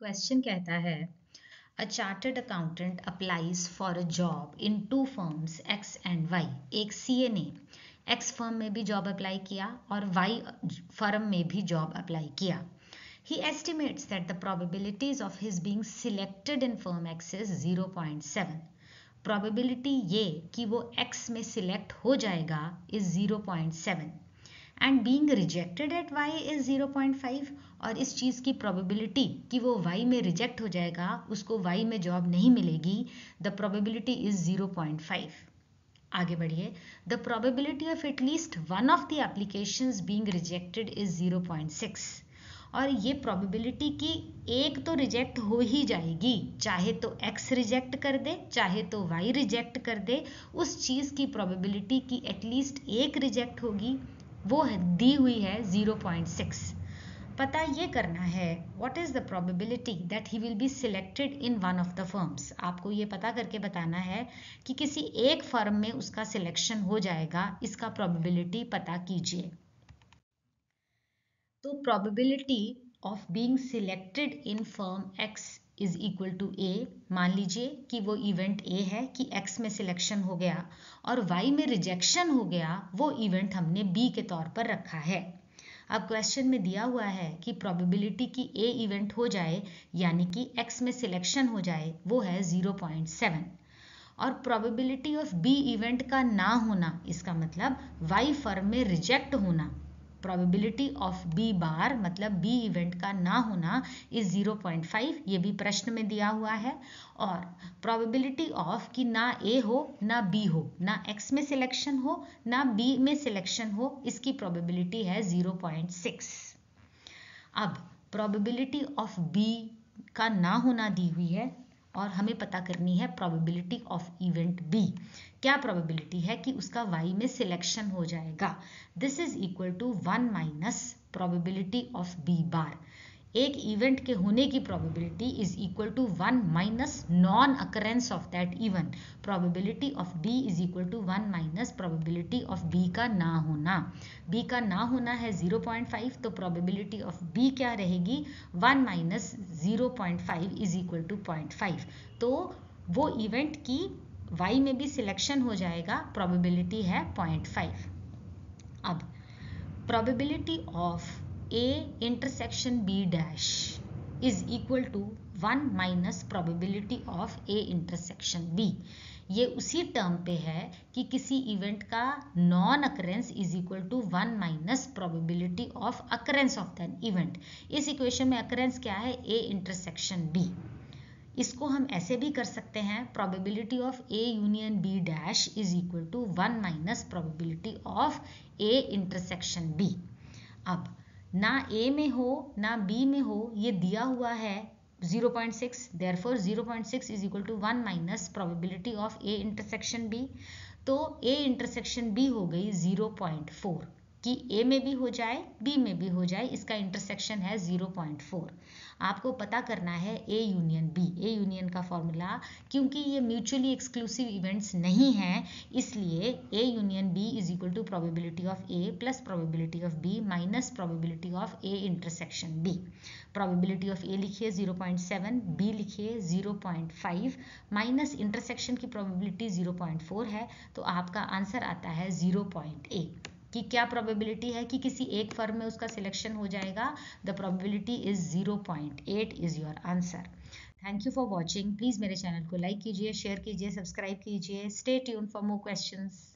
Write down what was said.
Question कहता है a chartered accountant applies for a job in two firms X and Y. एक CA ने X firm में भी जॉब अप्लाई किया और वाई फर्म में भी जॉब अप्लाई किया। He estimates that the probabilities of his being selected in firm X is 0.7. Probability ये कि वो X में select हो जाएगा is 0.7 and being rejected at Y is 0.5 और इस चीज़ की probability कि वो Y में reject हो जाएगा, उसको Y में job नहीं मिलेगी, the probability is 0.5. आगे बढ़िए। The probability of at least one of the applications being rejected is 0.6 और ये प्रोबेबिलिटी की एक तो रिजेक्ट हो ही जाएगी, चाहे तो x रिजेक्ट कर दे चाहे तो y रिजेक्ट कर दे, उस चीज़ की प्रोबेबिलिटी की एटलीस्ट एक रिजेक्ट होगी, वो दी हुई है 0.6। पता ये करना है what is the probability that he will be selected in one of the firms. आपको ये पता करके बताना है कि किसी एक फर्म में उसका सिलेक्शन हो जाएगा, इसका प्रोबेबिलिटी पता कीजिए। तो probability of being selected in firm X is equal to A. मान लीजिए कि वो इवेंट ए है कि एक्स में सिलेक्शन हो गया और वाई में रिजेक्शन हो गया, वो इवेंट हमने बी के तौर पर रखा है। अब क्वेश्चन में दिया हुआ है कि प्रोबेबिलिटी की ए इवेंट हो जाए यानी कि एक्स में सिलेक्शन हो जाए, वो है 0.7 और प्रोबेबिलिटी ऑफ बी इवेंट का ना होना, इसका मतलब वाई फर्म में रिजेक्ट होना, प्रोबेबिलिटी ऑफ बी बार मतलब बी इवेंट का ना होना इज 0.5, ये भी प्रश्न में दिया हुआ है। और प्रोबेबिलिटी ऑफ कि ना ए हो ना बी हो, ना एक्स में सिलेक्शन हो ना बी में सिलेक्शन हो, इसकी प्रोबेबिलिटी है 0.6। अब प्रोबेबिलिटी ऑफ बी का ना होना दी हुई है और हमें पता करनी है प्रोबेबिलिटी ऑफ इवेंट बी। क्या प्रोबेबिलिटी है कि उसका वाई में सिलेक्शन हो जाएगा? This is equal to 1 minus probability of B bar. एक इवेंट के होने की probability is equal to 1 minus non occurrence of that event. Probability of B is equal to 1 minus probability of B का ना होना। B का ना होना है 0.5, तो प्रोबेबिलिटी ऑफ बी क्या रहेगी? 1 माइनस 0.5 इज इक्वल टू 0.5। तो वो इवेंट की y में भी सिलेक्शन हो जाएगा, प्रोबेबिलिटी है 0.5। अब probability of a intersection b dash is equal to 1 minus probability of a intersection b। ये उसी टर्म पे है कि किसी इवेंट का non occurrence is equal to 1 minus probability of occurrence of that event. इस इक्वेशन में अकरेंस क्या है? a intersection b। इसको हम ऐसे भी कर सकते हैं, probability of A union B dash is equal to 1 minus probability of A intersection B. अब ना ए में हो ना बी में हो, ये दिया हुआ है 0.6, therefore 0.6 is equal to 1 minus probability of A intersection B. तो ए इंटरसेक्शन बी हो गई 0.4 कि ए में भी हो जाए बी में भी हो जाए, इसका इंटरसेक्शन है 0.4। आपको पता करना है A union B. A union का फॉर्मूला, क्योंकि ये म्यूचुअली एक्सक्लूसिव इवेंट्स नहीं हैं, इसलिए A union B is equal to probability of A plus probability of B minus probability of A intersection B. Probability of A लिखिए 0.7, B लिखिए 0.5 minus intersection की probability 0.4 है, तो आपका आंसर आता है 0.8। कि क्या प्रोबेबिलिटी है कि किसी एक फर्म में उसका सिलेक्शन हो जाएगा? The probability is 0.8 is your answer. Thank you for watching. Please मेरे चैनल को लाइक कीजिए, शेयर कीजिए, सब्सक्राइब कीजिए। Stay tune for more questions.